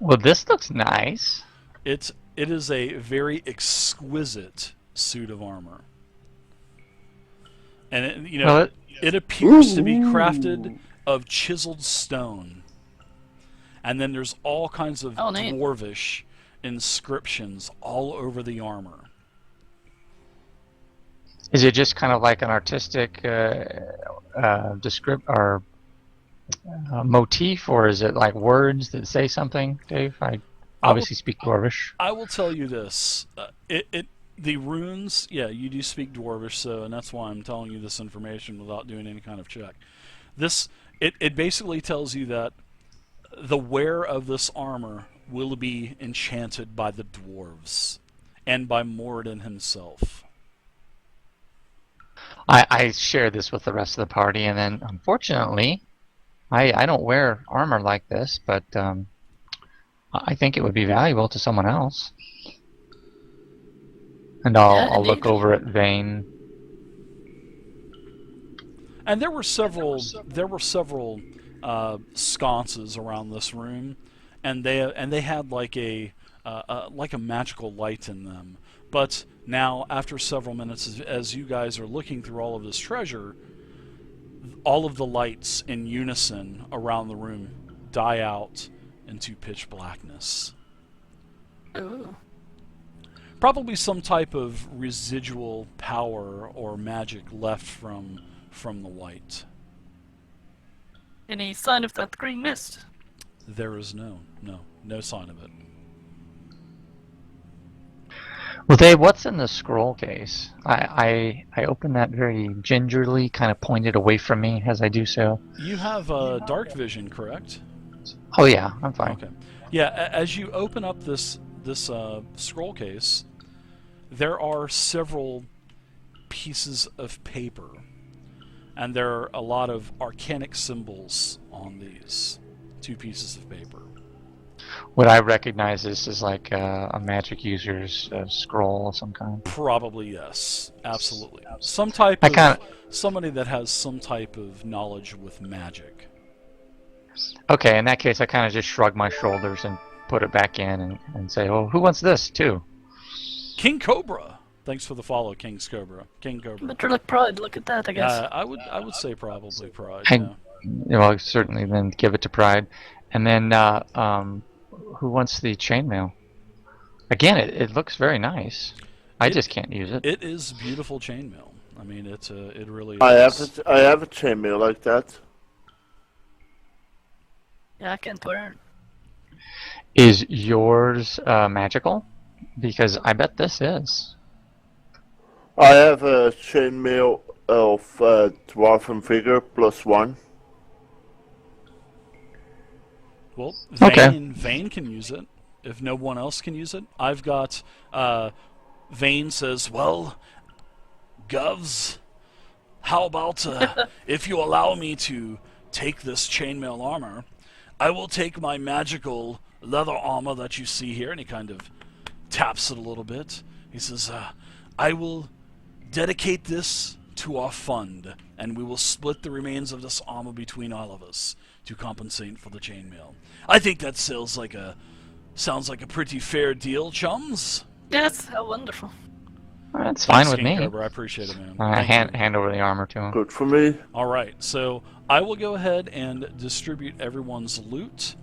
Well, this looks nice. It is a very exquisite suit of armor, and Well, it appears to be crafted Ooh. of chiseled stone, and then there's all kinds of Oh, neat. dwarvish inscriptions all over the armor. is it just kind of like an artistic descript or motif, or is it like words that say something, Dave? I I will obviously speak Dwarvish. I will tell you this: the runes. Yeah, you do speak dwarvish, so and that's why I'm telling you this information without doing any kind of check. This it basically tells you that the wearer of this armor will be enchanted by the dwarves and by Moradin himself. I share this with the rest of the party, and then unfortunately, I don't wear armor like this, but I think it would be valuable to someone else. And Yeah, I'll look indeed. over at Vane. And there were several sconces around this room, and they had like a magical light in them. But now, after several minutes, as you guys are looking through all of this treasure, all of the lights in unison around the room die out into pitch blackness. Ooh. Probably some type of residual power or magic left from the light. Any sign of that green mist? There is no sign of it. Well, Dave, what's in the scroll case? I open that very gingerly, kind of pointed away from me as I do so. You have dark vision, correct? Oh yeah, I'm fine. Okay. Yeah. As you open up this scroll case, there are several pieces of paper, and there are a lot of arcanic symbols on these two pieces of paper. Would I recognize this as like a magic user's scroll of some kind? Probably yes, absolutely. Some type I of kind somebody that has some type of knowledge with magic. of okay. In that case, I kind of just shrug my shoulders and put it back in and say, "Oh, who wants this too?" King Cobra. Thanks for the follow, King Cobra. King Cobra. Better look pride, look at that, I guess. I would say probably Pride. I Yeah. well certainly then give it to Pride, and then who wants the chainmail? Again, it looks very nice. I It just can't use it. it is beautiful chainmail. I mean, it really I have is. I have a chainmail like that. Yeah, I can't wear it. Is yours magical? Because I bet this is. I have a chainmail of dwarven vigor +1. Well, Okay. Vane can use it if no one else can use it. I've got Vane says, "Well, Govs, how about if you allow me to take this chainmail armor, I will take my magical leather armor that you see here," and he kind of taps it a little bit. He says, "I will dedicate this to our fund, and we will split the remains of this armor between all of us to compensate for the chainmail. I think that sounds like a pretty fair deal, chums." Yes, how wonderful. That's fine Thanks, with King me. Cobra. I appreciate it, man. I Thank you. hand over the armor to him. Good for me. All right, so I will go ahead and distribute everyone's loot.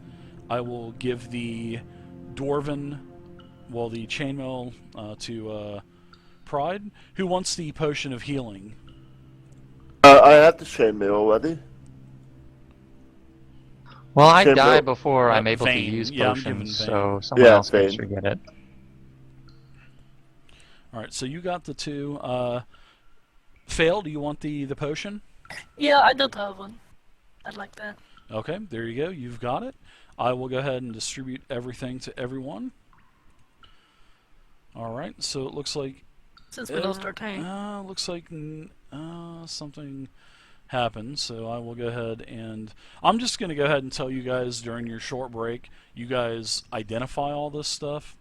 I will give the dwarven, well, the chainmail to Pride. Who wants the potion of healing? I have the chainmail already. Well, I Chainmail. die before I'm able to Vane. use Yeah, I'm giving potions, Vane. so someone Yeah, else makes Vane. sure get it. All right, so you got the two. Fail, do you want the potion? Yeah, I don't have one. I'd like that. Okay, there you go. You've got it. I will go ahead and distribute everything to everyone. All right, so it looks like Since we lost our tank. looks like something happened. So I will go ahead and I'm just going to go ahead and tell you guys during your short break. You guys identify all this stuff,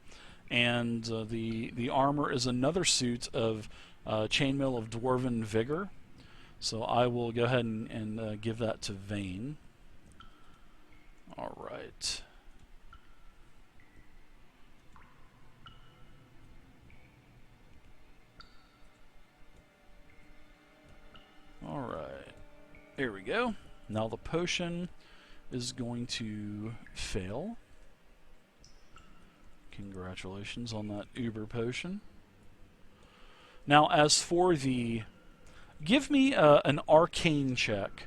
and the armor is another suit of chainmail of dwarven vigor. So I will go ahead and give that to Vane. All right. Here we go. Now the potion is going to fail. Congratulations on that uber potion. Now, as for the... Give me an arcane check,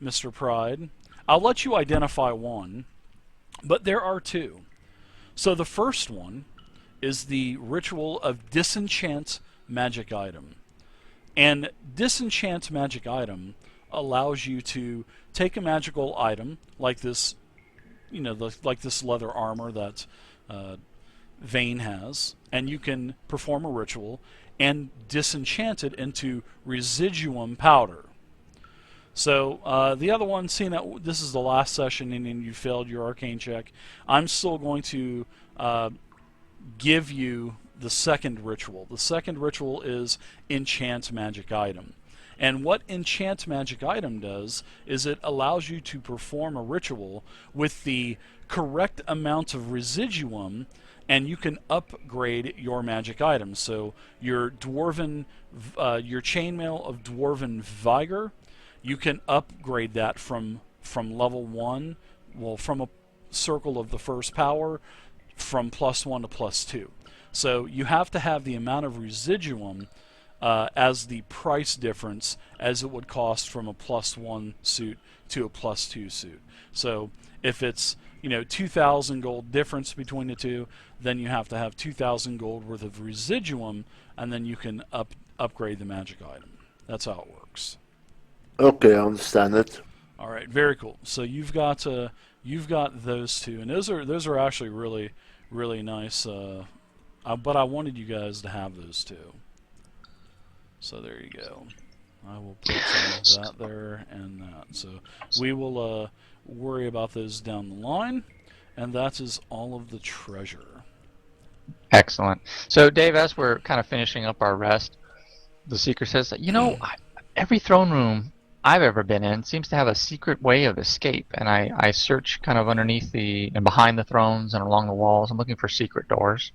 Mr. Pride. I'll let you identify one, but there are two. So the first one is the Ritual of Disenchant Magic Item. And Disenchant Magic Item allows you to take a magical item, like this, like this leather armor that Vane has, and you can perform a ritual and disenchant it into residuum powder. So the other one, seeing that this is the last session and you failed your arcane check, I'm still going to give you the second ritual. The second ritual is Enchant Magic Item. And what Enchant Magic Item does is it allows you to perform a ritual with the correct amount of residuum, and you can upgrade your magic items. So your chainmail of Dwarven Vigor, you can upgrade that from level 1, well, from a circle of the first power, from +1 to +2. So you have to have the amount of residuum as the price difference as it would cost from a +1 suit to a +2 suit. So if it's 2,000 gold difference between the two, then you have to have 2,000 gold worth of residuum, and then you can upgrade the magic item. That's how it works. Okay, I understand it. All right, very cool. So you've got those two, and those are actually really nice. But I wanted you guys to have those two. So there you go. I will put some of that there and that. So we will worry about those down the line, and that is all of the treasure. Excellent. So Dave, as we're kind of finishing up our rest, the Seeker says that, every throne room I've ever been in seems to have a secret way of escape, and I search kind of underneath and behind the thrones and along the walls. I'm looking for secret doors.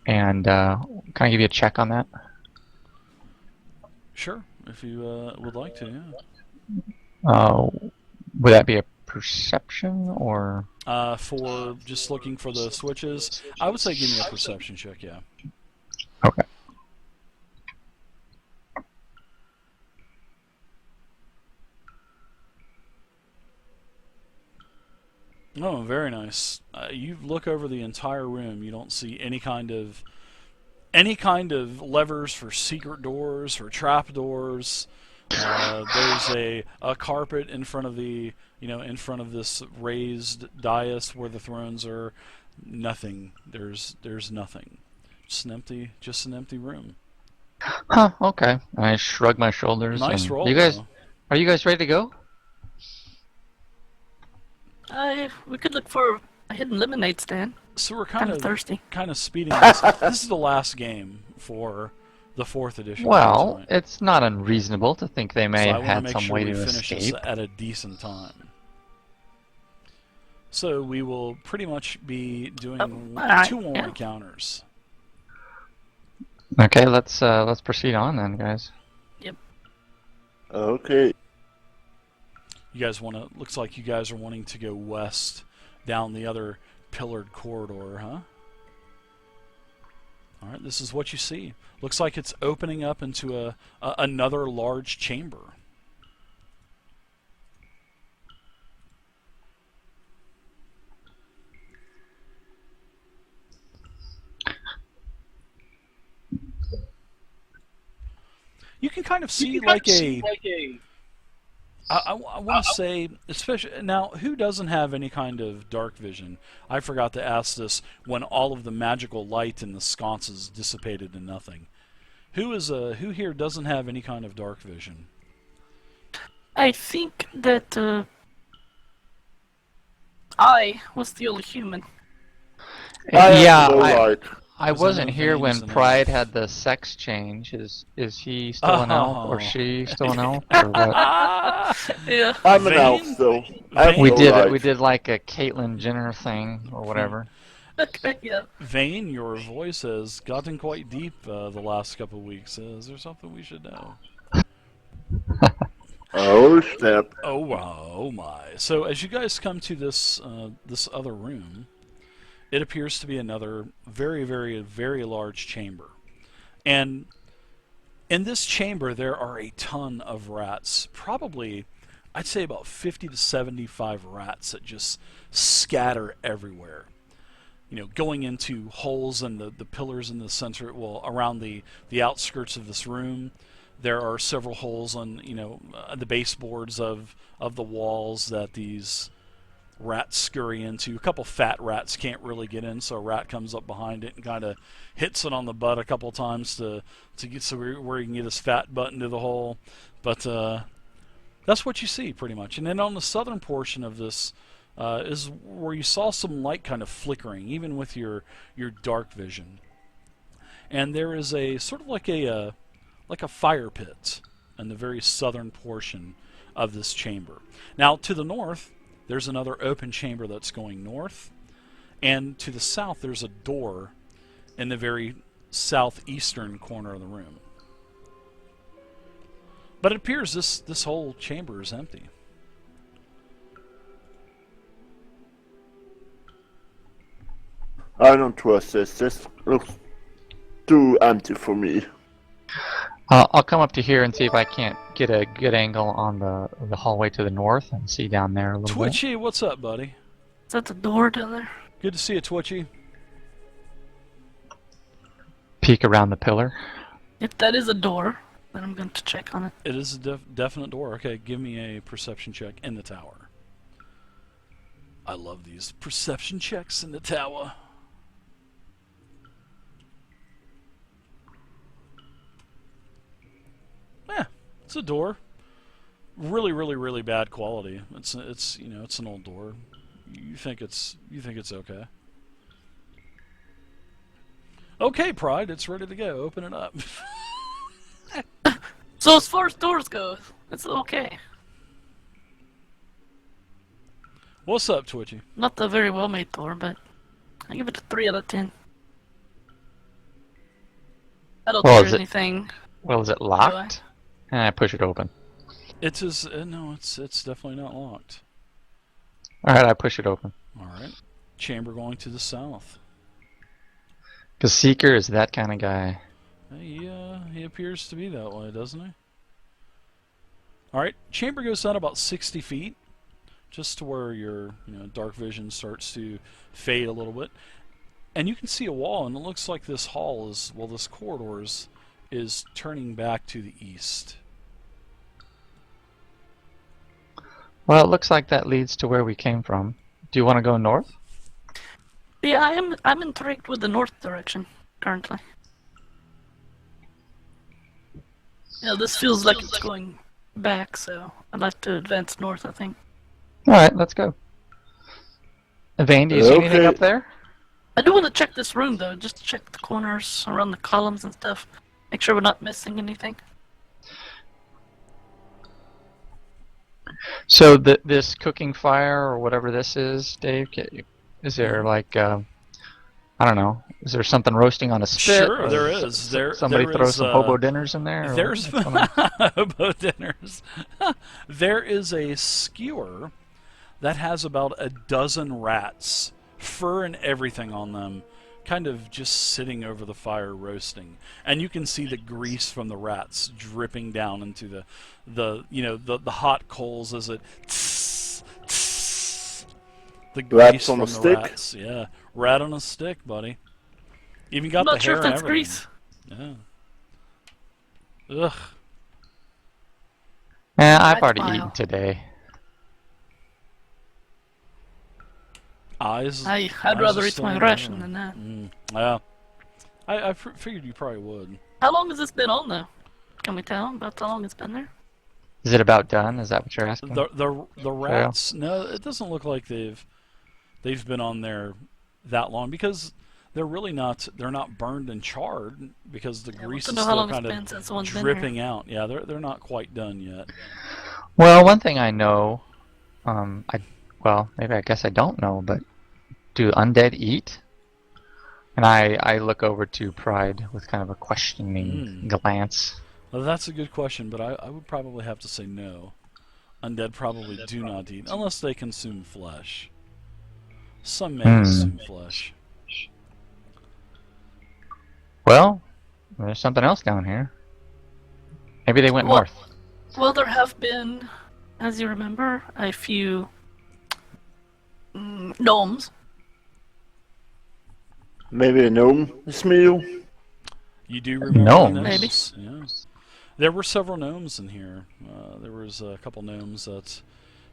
And can I give you a check on that? Sure, if you would like to, yeah. Would that be a perception or? For just looking for the switches, I would say give me a perception check, yeah. Okay. Oh, very nice. You look over the entire room. You don't see any kind of levers for secret doors or trap doors. There's a carpet in front of in front of this raised dais where the thrones are. Nothing. There's nothing. Just an empty room. Huh. Okay. I shrug my shoulders. Nice roll. Are you guys ready to go? We could look for a hidden lemonade stand. So we're Kind of thirsty. kind of speeding this. This is the last game for the 4th edition. Well, right? it's not unreasonable to think they may So have had some way to finish escape. this at a decent time. So we will pretty much be doing 2 more encounters. Okay, let's proceed on then, guys. Yep. Okay. You guys looks like you guys are wanting to go west down the other pillared corridor, huh? Alright, this is what you see. Looks like it's opening up into another large chamber. You can kind of see I want to say, especially now, who doesn't have any kind of dark vision? I forgot to ask this when all of the magical light in the sconces dissipated to nothing. Who here doesn't have any kind of dark vision? I think that I was the only human. I wasn't here when Pride had the sex change. Is he still an elf or she still an elf or what? Yeah. I'm an elf still. We did like a Caitlyn Jenner thing or whatever. Okay, yeah. Vane, your voice has gotten quite deep the last couple of weeks. Is there something we should know? Oh snap! Oh wow, oh my. So as you guys come to this this other room, it appears to be another very, very, very large chamber. And in this chamber there are a ton of rats. Probably I'd say about 50 to 75 rats that just scatter everywhere. You know, going into holes in the pillars in the center, well, around the outskirts of this room. There are several holes on, you know, the baseboards of the walls that these rats scurry into. A couple fat rats can't really get in, so a rat comes up behind it and kind of hits it on the butt a couple times to get so where you can get his fat butt into the hole. But that's what you see pretty much. And then on the southern portion of this is where you saw some light kind of flickering, even with your dark vision. And there is a sort of like a fire pit in the very southern portion of this chamber. Now to the north, there's another open chamber that's going north, and to the south there's a door in the very southeastern corner of the room. But it appears this whole chamber is empty. I don't trust this. This looks too empty for me. I'll come up to here and see if I can't get a good angle on the hallway to the north and see down there a little bit. Twitchy, what's up, buddy? Is that the door down there? Good to see you, Twitchy. Peek around the pillar. If that is a door, then I'm going to check on it. It is a definite door. Okay, give me a perception check in the tower. I love these perception checks in the tower. Yeah, it's a door. Really, really, really bad quality. It's you know, it's an old door. You think it's okay. Okay, Pride, it's ready to go. Open it up. So as far as doors go, it's okay. What's up, Twitchy? Not a very well made door, but I give it a 3 out of 10. I don't Well, hear is it- anything. Well, is it locked? And I push it open. It is no, it's definitely not locked. Alright, I push it open. All right, chamber going to the south. Because Seeker is that kind of guy. He appears to be that way, doesn't he? All right, chamber goes down about 60 feet, just to where your dark vision starts to fade a little bit, and you can see a wall, and it looks like this hall is, well, this corridor is turning back to the east. Well, it looks like that leads to where we came from. Do you want to go north? Yeah, I'm intrigued with the north direction currently. Yeah, this feels like it's going back, so I'd like to advance north, I think. Alright, let's go. Vane, do you see anything Okay. up there? I do want to check this room though, just to check the corners around the columns and stuff. Make sure we're not missing anything. So this cooking fire or whatever this is, Dave, is there like I don't know, is there something roasting on a spit? Sure, or there s- is. Somebody there throw is, some hobo dinners in there? Or There's what's going on? hobo dinners. There is a skewer that has about a dozen rats, fur and everything on them, kind of just sitting over the fire roasting, and you can see the grease from the rats dripping down into the hot coals as it tss, tss, the Rats grease on from a the stick? rats. Yeah, rat on a stick, buddy. Even got I'm the not sure hair if that's and everything. grease. Yeah. Ugh. I've Rat already bile. eaten today. Eyes. I'd eyes rather are eat still my on ration there. than that. Yeah. I figured you probably would. How long has this been on though? Can we tell about how long it's been there? Is it about done? Is that what you're asking? The rats. No, it doesn't look like they've been on there that long because they're really not. They're not burned and charred because the Yeah, grease to is know how still long it's kind been of since someone's been here. dripping out. Yeah, they're not quite done yet. Well, one thing I know, maybe I guess I don't know, but do undead eat? And I look over to Pride with kind of a questioning glance. Well, that's a good question, but I would probably have to say no. Undead probably do not eat, unless they consume flesh. Some may Hmm. consume flesh. Well, there's something else down here. Maybe they went What? north. Well, there have been, as you remember, a few gnomes. Maybe a gnome meal. You do remember Gnomes? the Maybe. gnomes? Yeah. There were several gnomes in here. There was a couple gnomes that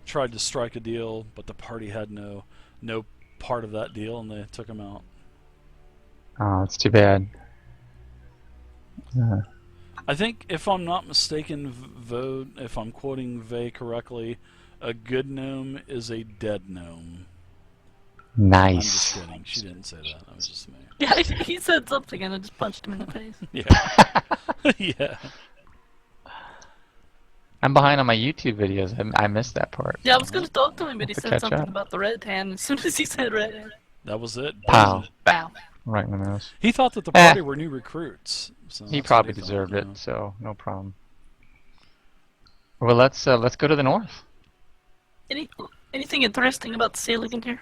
tried to strike a deal, but the party had no part of that deal, and they took them out. Oh, it's too bad. I think, if I'm not mistaken, if I'm quoting Vey correctly, a good gnome is a dead gnome. I'm just Nice. kidding. She didn't say that. That was just me. Yeah, he said something and I just punched him in the face. Yeah. Yeah. I'm behind on my YouTube videos. I missed that part. Yeah, I was gonna talk to him, but he To said catch something up. about the red hand. As soon as he said red hand, That was it. Pow. bow. Right in the nose. He thought that the party were new recruits. So He that's what probably thought, deserved yeah. it, so no problem. Well, let's go to the north. Anything interesting about the ceiling in here?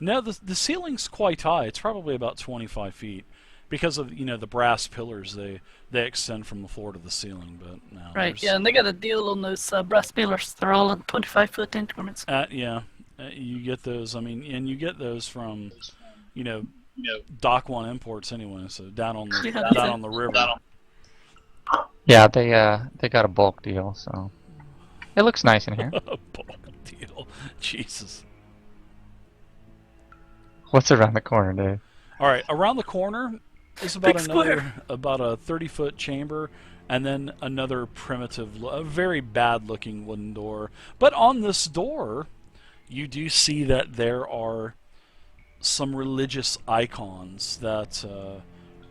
No, the ceiling's quite high. It's probably about 25 feet. Because of, the brass pillars, they extend from the floor to the ceiling, but no. Right, there's- yeah, and they got a deal on those brass pillars. They're all in 25-foot increments. Yeah, you get those. I mean, and you get those from, Dock One imports anyway. So down on the Yeah. down on the river. Yeah, they got a bulk deal, so it looks nice in here. A bulk deal. Jesus. What's around the corner, Dave? All right, around the corner is about Big square. about a 30-foot chamber, and then another primitive, a very bad-looking wooden door. But on this door, you do see that there are some religious icons that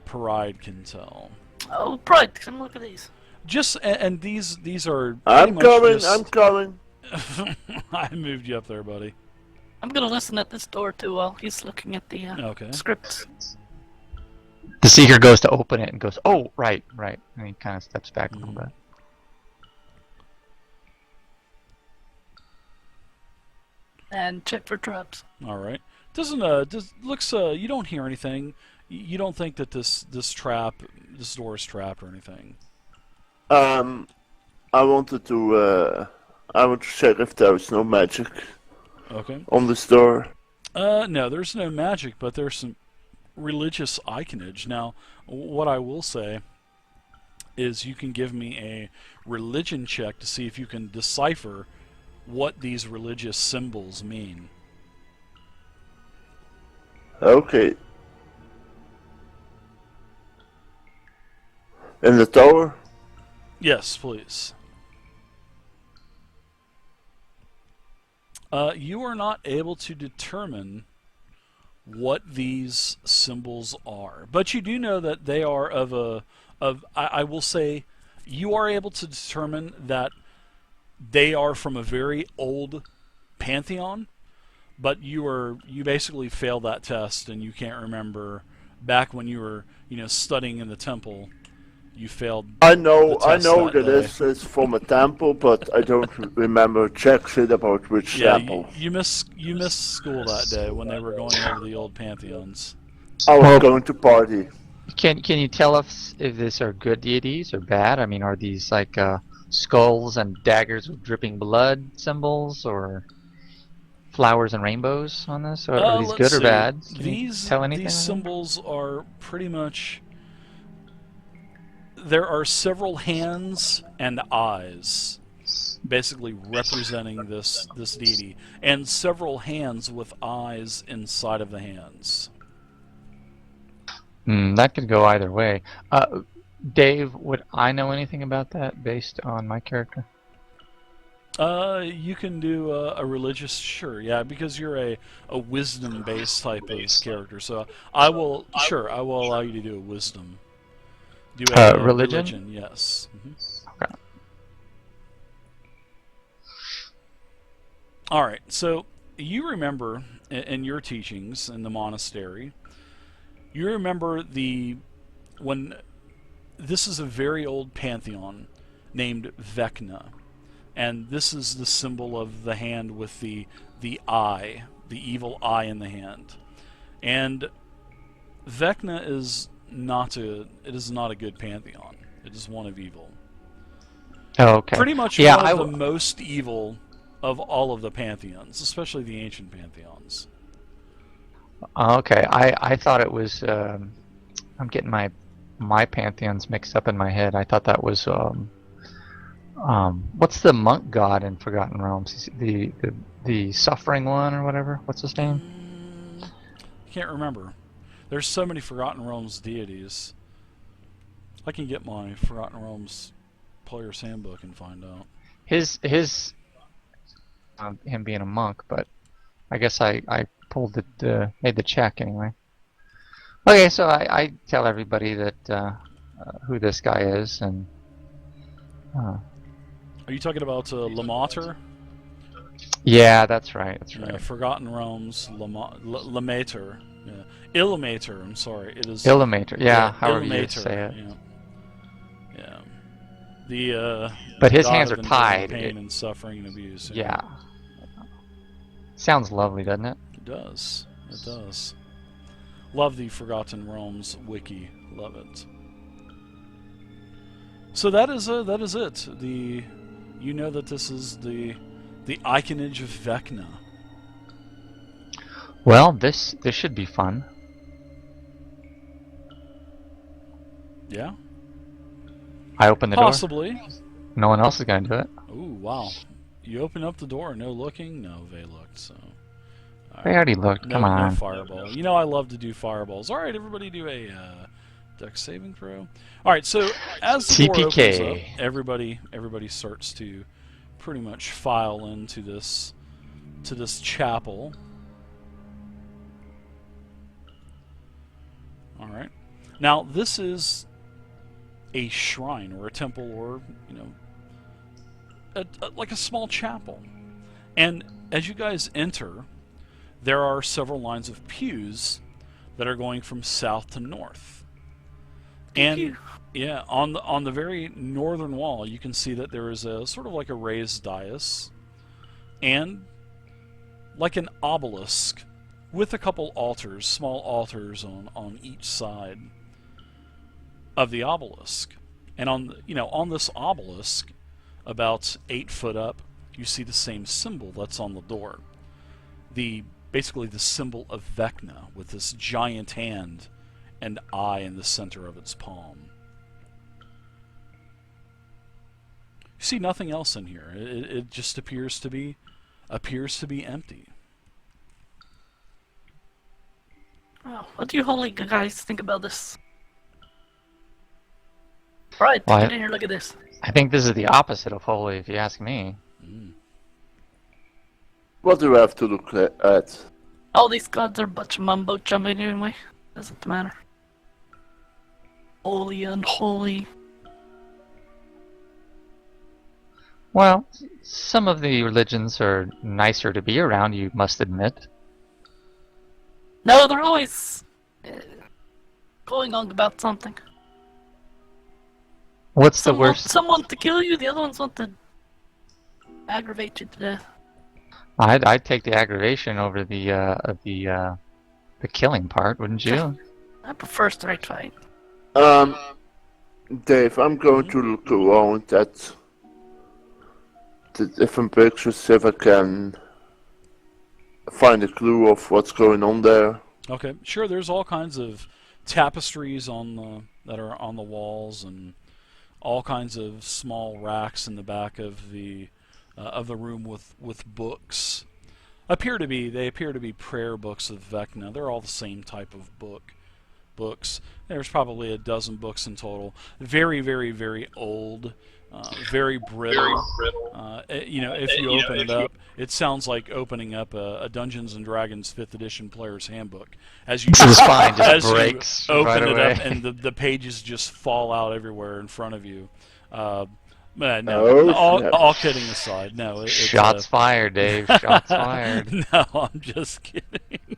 Paride can tell. Oh, Pride, come look at these. Just and these are. I'm pretty much coming. just- I'm coming. I moved you up there, buddy. I'm gonna listen at this door too while he's looking at the Okay. scripts. The seeker goes to open it and goes, "Oh, right," and he kind of steps back a little bit. And check for traps. All right. Looks you don't hear anything. You don't think that this door is trapped or anything. I wanted to. I want to check if there's no magic Okay. on this door. No, there's no magic, but there's some religious iconage. Now, what I will say is you can give me a religion check to see if you can decipher what these religious symbols mean. Okay. In the tower? Yes, please. You are not able to determine what these symbols are, but you do know that they are I will say, you are able to determine that they are from a very old pantheon, but you basically failed that test and you can't remember back when you were studying in the temple. You failed. I know the test that that day. this is from a temple, but I don't remember jack shit about which Yeah, temple. you missed school that day when they were going over the old pantheons. I was Well- going to party. Can you tell us if these are good deities or bad? I mean, are these like skulls and daggers with dripping blood symbols, or flowers and rainbows on this? Or are these Let's good or see. bad? Can you These tell anything? these on them? symbols are pretty much. There are several hands and eyes, basically representing this deity, and several hands with eyes inside of the hands. That could go either way. Dave, would I know anything about that based on my character? You can do a religious, sure, yeah, because you're a wisdom-based type of character. So I will allow you to do a wisdom. Do a religion? Yes. Okay. All right. So you remember in your teachings in the monastery, you remember when this is a very old pantheon named Vecna. and this is the symbol of the hand with the eye, the evil eye in the hand. And Vecna is not a good pantheon. It is one of evil. Oh, okay. Pretty much Yeah, one of the most evil of all of the pantheons, especially the ancient pantheons. Okay. I thought it was. I'm getting my pantheons mixed up in my head. I thought that was what's the monk god in Forgotten Realms? The suffering one or whatever. What's his name? I can't remember. There's so many Forgotten Realms deities. I can get my Forgotten Realms player's handbook and find out. His him being a monk, but I guess I pulled it, made the check anyway. Okay, so I tell everybody that who this guy is, and Are you talking about Lamater? yeah, that's right, that's right. Forgotten Realms, Lamater. Yeah. Illumator, I'm sorry. It is Illumator, yeah, however you Illumator, say it. Yeah. The But his god hands of are enduring tied. pain and suffering and abuse. Yeah. Sounds lovely, doesn't it? It does. It does. Love the Forgotten Realms wiki. Love it. So that is it. You know that this is the iconage of Vecna. Well, this should be fun. Yeah. I open the door. Possibly. No one else is going to do it. Ooh, wow. You open up the door, no looking? No, they looked, so... All They already looked, no, come on. No fireball. You know I love to do fireballs. Alright, everybody do a dex saving throw. Alright, so as the door opens up, everybody starts to pretty much file into this chapel. Alright. Now, this is a shrine or a temple or, like a small chapel. And as you guys enter, there are several lines of pews that are going from south to north. And yeah, on the very northern wall, you can see that there is a sort of like a raised dais and like an obelisk with a couple altars, small altars on each side of the obelisk. And on this obelisk, about 8 foot up, you see the same symbol that's on the door. Basically the symbol of Vecna with this giant hand and eye in the center of its palm. You see nothing else in here. It just appears to be empty. Oh, what do you holy guys think about this? Right, Well, get in here, look at this. I think this is the opposite of holy, if you ask me. What do I have to look at? All these gods are a bunch of mumbo jumbo anyway. Doesn't matter. Holy, unholy. Well, some of the religions are nicer to be around, you must admit. No, they're always going on about something. What's the Some want worst? someone to kill you, the other ones want to aggravate you to death. I'd take the aggravation over the killing part, wouldn't you? I prefer straight fight. Dave, I'm going to look around at the different pictures, see if I can find a clue of what's going on there. Okay, sure. There's all kinds of tapestries that are on the walls, and all kinds of small racks in the back of the room with books. They appear to be prayer books of Vecna. They're all the same type of books. There's probably a dozen books in total. Very, very, very old. Very brittle. If you open it up, it sounds like opening up a Dungeons and Dragons 5th edition player's handbook. As you This is fine, just as breaks you open right it away. up, and the pages just fall out everywhere in front of you. Oh, All kidding aside, no. Shots fired, Dave. Shots fired. No, I'm just kidding.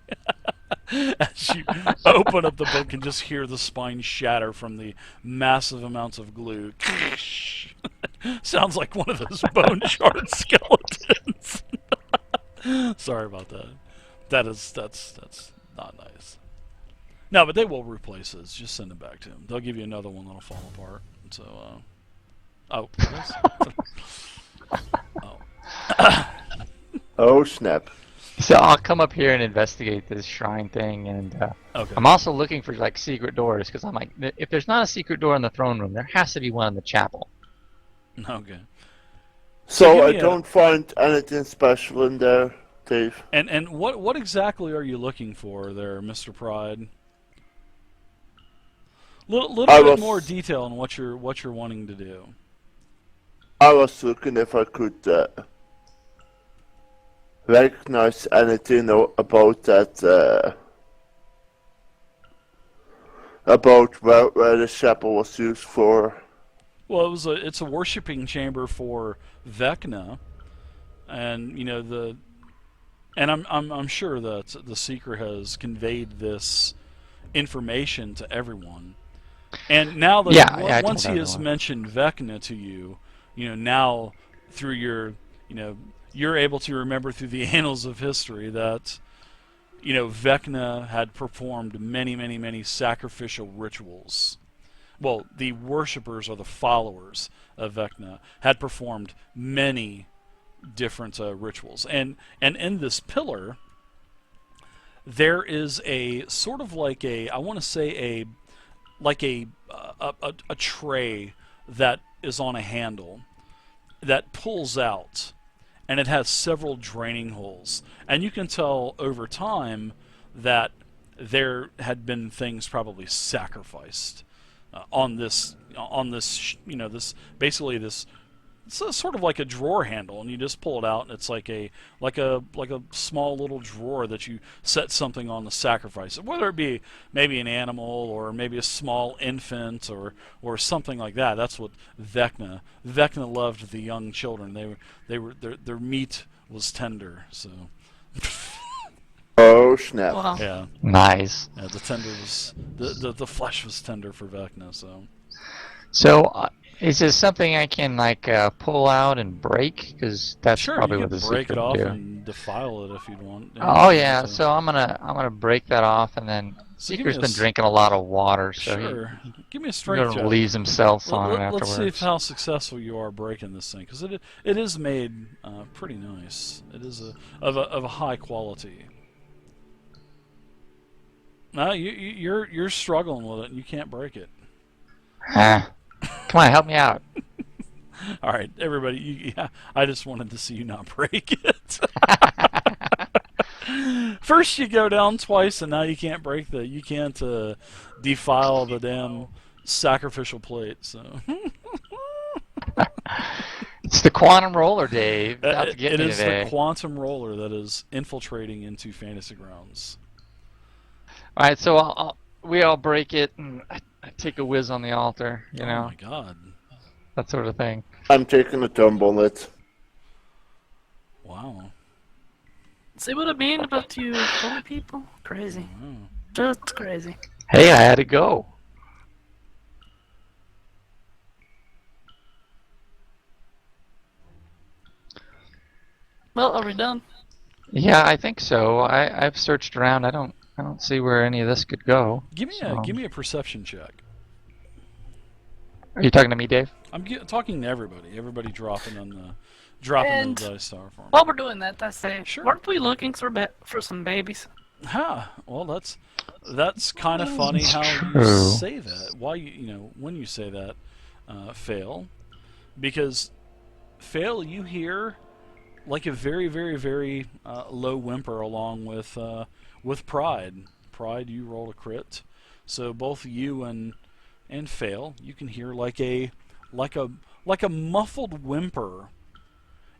As you open up the book and just hear the spine shatter from the massive amounts of glue. Sounds like one of those bone shard skeletons. Sorry about that. That's not nice. No, but they will replace this. Just send it back to him. They'll give you another one that'll fall apart. So, oh, oh. Oh snap! So I'll come up here and investigate this shrine thing, and Okay. I'm also looking for like secret doors because I'm like, if there's not a secret door in the throne room, there has to be one in the chapel. Okay. So give I me a- don't find anything special in there, Dave. And what exactly are you looking for there, Mr. Pride? Little I bit was- more detail on what you're wanting to do. I was looking if I could recognize anything about that, about where the chapel was used for. Well, it's a worshiping chamber for Vecna, and you know I'm sure that the Seeker has conveyed this information to everyone. And now that I told once he has everyone. mentioned Vecna to you, you know, now through your, you know, you're able to remember through the annals of history that, you know, Vecna had performed many sacrificial rituals. Well, the worshippers or the followers of Vecna had performed many different rituals, and in this pillar there is a sort of like a, I want to say a tray that is on a handle that pulls out, and it has several draining holes, and you can tell over time that there had been things probably sacrificed on this you know, this basically this. It's sort of like a drawer handle, and you just pull it out, and it's like a small little drawer that you set something on to sacrifice it, whether it be maybe an animal or maybe a small infant or something like that. That's what Vecna loved the young children. Their meat was tender, so Oh snap! Wow. yeah, Nice. the tender was the flesh was tender for Vecna. So is this something I can like pull out and break? Because that's Sure, probably you what can the break secret it would off do. and defile it if you'd want. Oh yeah, so I'm gonna break that off, and then So give me Seeker's a been s- drinking a lot of water, so Sure. Give me a he strength sort check. of leaves himself on it Let's see afterwards. how successful you are breaking this thing, because it is made pretty nice. It is of a high quality. No, you're struggling with it, and you can't break it. Ah. Come on, help me out. All right, everybody. Yeah, I just wanted to see you not break it. First you go down twice, and now you can't you can't defile the damn sacrificial plate. So It's the quantum roller, Dave. It's out to get it me is today. the quantum roller that is infiltrating into Fantasy Grounds. All right, so we all break it, and I take a whiz on the altar, you Oh know, my god! that sort of thing. I'm taking a tumble on it. Wow. See what I mean about you holy people? Crazy. Wow. Just crazy. Hey, I had to go. Well, are we done? Yeah, I think so. I've searched around. I don't see where any of this could go. Give me a perception check. Are you talking to me, Dave? I'm talking to everybody. Everybody dropping on the And- dice star for me. While we're doing that, I say, Sure. weren't we looking for some babies? Well, that's kind of funny how you true. say that. Why when you say that, Fail, because Fail, you hear like a very very low whimper along with Pride. Pride, you rolled a crit, so both you and Fail, you can hear like a muffled whimper,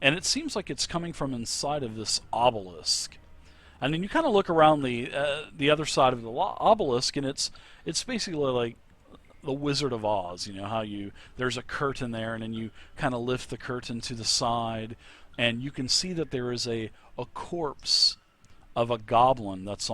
and it seems like it's coming from inside of this obelisk. And then you kind of look around the other side of the obelisk, and it's basically like the Wizard of Oz. You know how there's a curtain there, and then you kind of lift the curtain to the side, and you can see that there is a corpse of a goblin that's on